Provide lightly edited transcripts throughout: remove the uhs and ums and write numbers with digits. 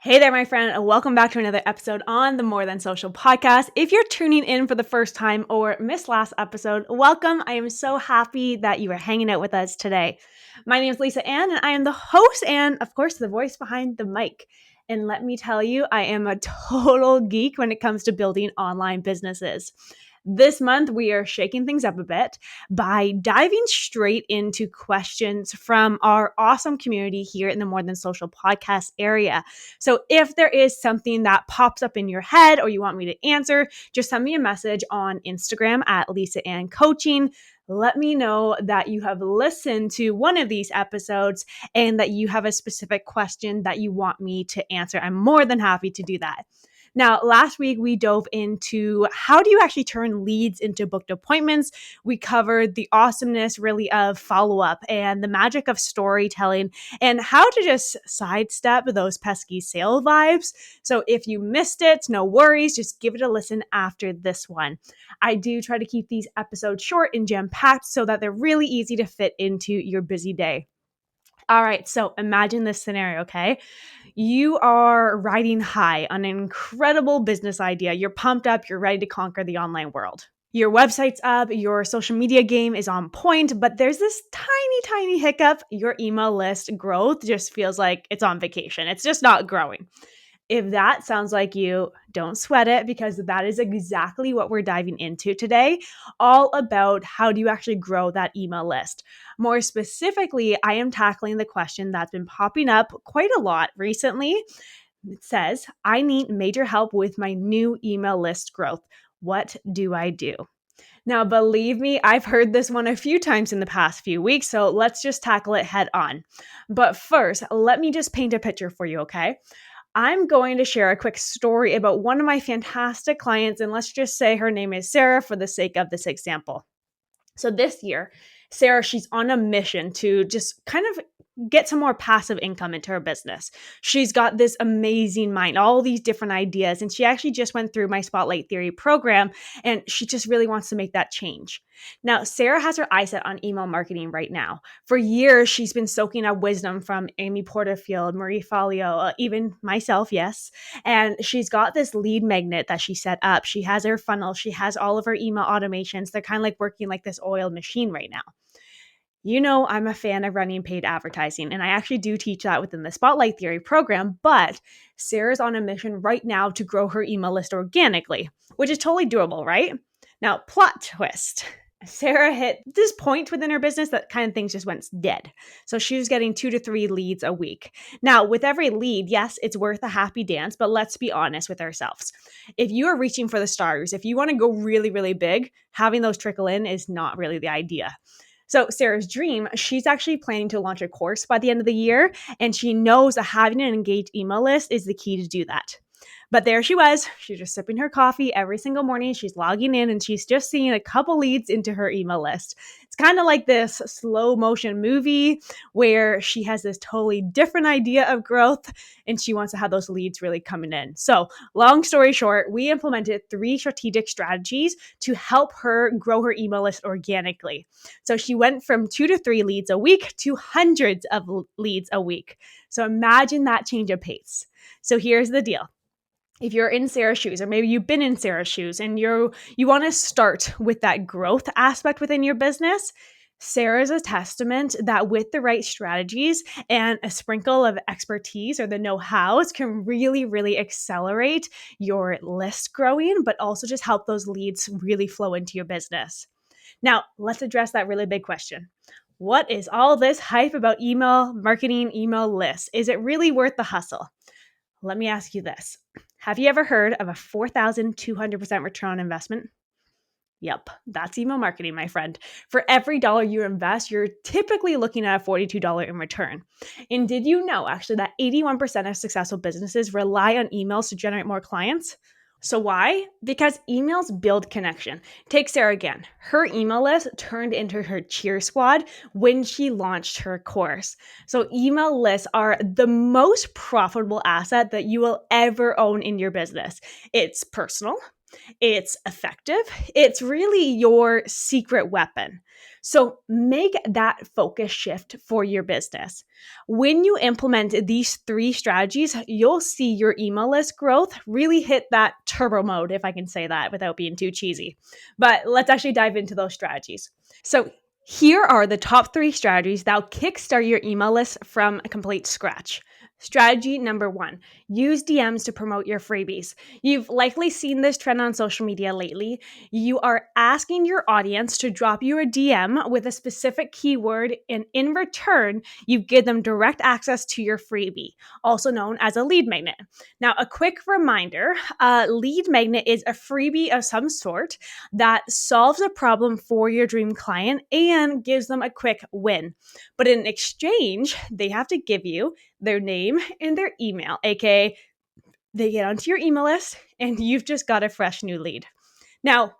Hey there, my friend, and welcome back to another episode on the More Than Social podcast. If you're tuning in for the first time or missed last episode, welcome. I am so happy that you are hanging out with us today. My name is Lisa Ann, and I am the host and, of course, the voice behind the mic. And let me tell you, I am a total geek when it comes to building online businesses. This month, we are shaking things up a bit by diving straight into questions from our awesome community here in the More Than Social podcast area. So if there is something that pops up in your head or you want me to answer, just send me a message on Instagram at Lisa Ann Coaching. Let me know that you have listened to one of these episodes and that you have a specific question that you want me to answer. I'm more than happy to do that. Now, last week we dove into how do you actually turn leads into booked appointments. We covered the awesomeness really of follow-up and the magic of storytelling and how to just sidestep those pesky sale vibes. So if you missed it, no worries, just give it a listen after this one. I do try to keep these episodes short and jam-packed so that they're really easy to fit into your busy day. All right, so imagine this scenario, okay? You are riding high on an incredible business idea. You're pumped up, you're ready to conquer the online world. Your website's up, your social media game is on point, but there's this tiny hiccup. Your email list growth just feels like it's on vacation. It's just not growing. If that sounds like you, don't sweat it because that is exactly what we're diving into today, all about how do you actually grow that email list. More specifically, I am tackling the question that's been popping up quite a lot recently. It says, I need major help with my new email list growth. What do I do? Now, believe me, I've heard this one a few times in the past few weeks, so let's just tackle it head on. But first, let me just paint a picture for you, okay? I'm going to share a quick story about one of my fantastic clients, and let's just say her name is Sarah for the sake of this example. So this year, Sarah, she's on a mission to just kind of get some more passive income into her business. She's got this amazing mind, all these different ideas, and she actually just went through my Spotlight Theory program, and she just really wants to make that change. Now, Sarah has her eyes set on email marketing right now. For years, she's been soaking up wisdom from Amy Porterfield, Marie Forleo, even myself, yes. And she's got this lead magnet that she set up. She has her funnel. She has all of her email automations. They're kind of like working like this oiled machine right now. You know, I'm a fan of running paid advertising, and I actually do teach that within the Spotlight Theory program, but Sarah's on a mission right now to grow her email list organically, which is totally doable, right? Now, plot twist. Sarah hit this point within her business that kind of things just went dead. So she was getting 2 to 3 leads a week. Now, with every lead, yes, it's worth a happy dance, but let's be honest with ourselves. If you are reaching for the stars, if you want to go really big, having those trickle in is not really the idea. So Sarah's dream, she's actually planning to launch a course by the end of the year, and she knows that having an engaged email list is the key to do that. But there she was. She's just sipping her coffee every single morning. She's logging in and she's just seeing a couple leads into her email list. It's kind of like this slow motion movie where she has this totally different idea of growth and she wants to have those leads really coming in. So, long story short, we implemented 3 strategic strategies to help her grow her email list organically. So, she went from 2 to 3 leads a week to hundreds of leads a week. So, imagine that change of pace. So, here's the deal. If you're in Sarah's shoes, or maybe you've been in Sarah's shoes and you want to start with that growth aspect within your business, Sarah's a testament that with the right strategies and a sprinkle of expertise or the know-hows can really accelerate your list growing, but also just help those leads really flow into your business. Now, let's address that really big question. What is all this hype about email marketing, email lists? Is it really worth the hustle? Let me ask you this. Have you ever heard of a 4,200% return on investment? Yep, that's email marketing, my friend. For every dollar you invest, you're typically looking at a $42 in return. And did you know actually that 81% of successful businesses rely on emails to generate more clients? So why? Because emails build connection. Take Sarah again. Her email list turned into her cheer squad when she launched her course. So email lists are the most profitable asset that you will ever own in your business. It's personal. It's effective. It's really your secret weapon. So make that focus shift for your business. When you implement these 3 strategies, you'll see your email list growth really hit that turbo mode, if I can say that without being too cheesy. But let's actually dive into those strategies. So here are the top 3 strategies that'll kickstart your email list from a complete scratch. Strategy number 1, use DMs to promote your freebies. You've likely seen this trend on social media lately. You are asking your audience to drop you a DM with a specific keyword, and in return, you give them direct access to your freebie, also known as a lead magnet. Now, a quick reminder, a lead magnet is a freebie of some sort that solves a problem for your dream client and gives them a quick win. But in exchange, they have to give you their name and their email, aka they get onto your email list and you've just got a fresh new lead. Now,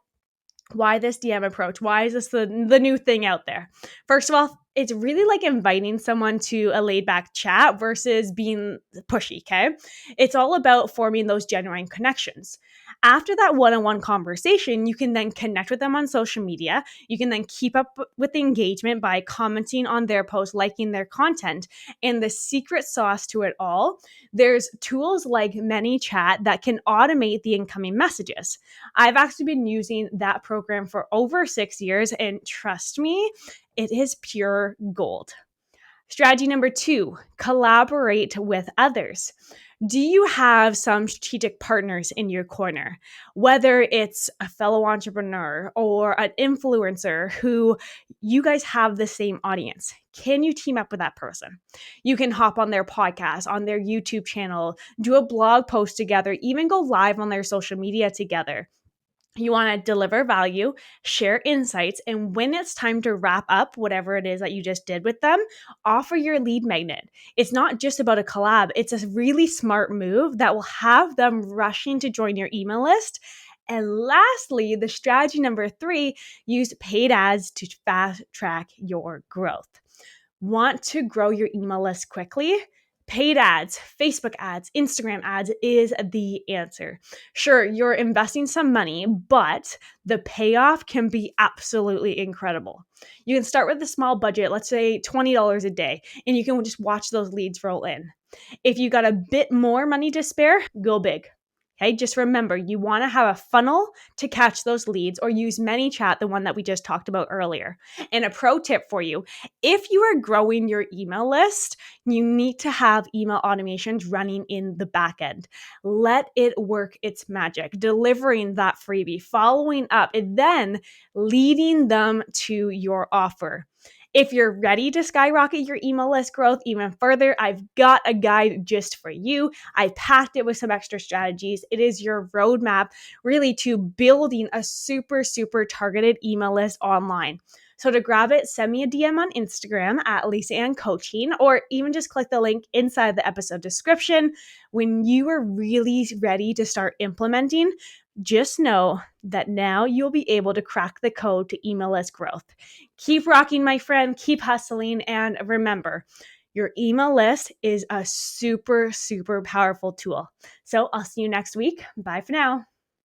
why this DM approach? Why is this the new thing out there? First of all, it's really like inviting someone to a laid back chat versus being pushy, okay? It's all about forming those genuine connections. After that one-on-one conversation, you can then connect with them on social media. You can then keep up with the engagement by commenting on their posts, liking their content. And the secret sauce to it all, there's tools like ManyChat that can automate the incoming messages. I've actually been using that program for over 6 years, and trust me, it is pure gold. Strategy number 2, collaborate with others. Do you have some strategic partners in your corner? Whether it's a fellow entrepreneur or an influencer who you guys have the same audience, can you team up with that person? You can hop on their podcast, on their YouTube channel, do a blog post together, even go live on their social media together. You want to deliver value, share insights, and when it's time to wrap up whatever it is that you just did with them, offer your lead magnet. It's not just about a collab, it's a really smart move that will have them rushing to join your email list. And lastly, the strategy number 3, use paid ads to fast track your growth. Want to grow your email list quickly? Paid ads, Facebook ads, Instagram ads is the answer. Sure, you're investing some money, but the payoff can be absolutely incredible. You can start with a small budget, let's say $20 a day, and you can just watch those leads roll in. If you got a bit more money to spare, go big. Okay, just remember, you want to have a funnel to catch those leads, or use ManyChat, the one that we just talked about earlier. And a pro tip for you, if you are growing your email list, you need to have email automations running in the back end. Let it work its magic, delivering that freebie, following up, and then leading them to your offer. If you're ready to skyrocket your email list growth even further, I've got a guide just for you. I packed it with some extra strategies. It is your roadmap really to building a super targeted email list online. So to grab it, send me a DM on Instagram at Lisa Ann Coaching, or even just click the link inside the episode description. When you are really ready to start implementing, just know that now you'll be able to crack the code to email list growth. Keep rocking, my friend. Keep hustling. And remember, your email list is a super powerful tool. So I'll see you next week. Bye for now.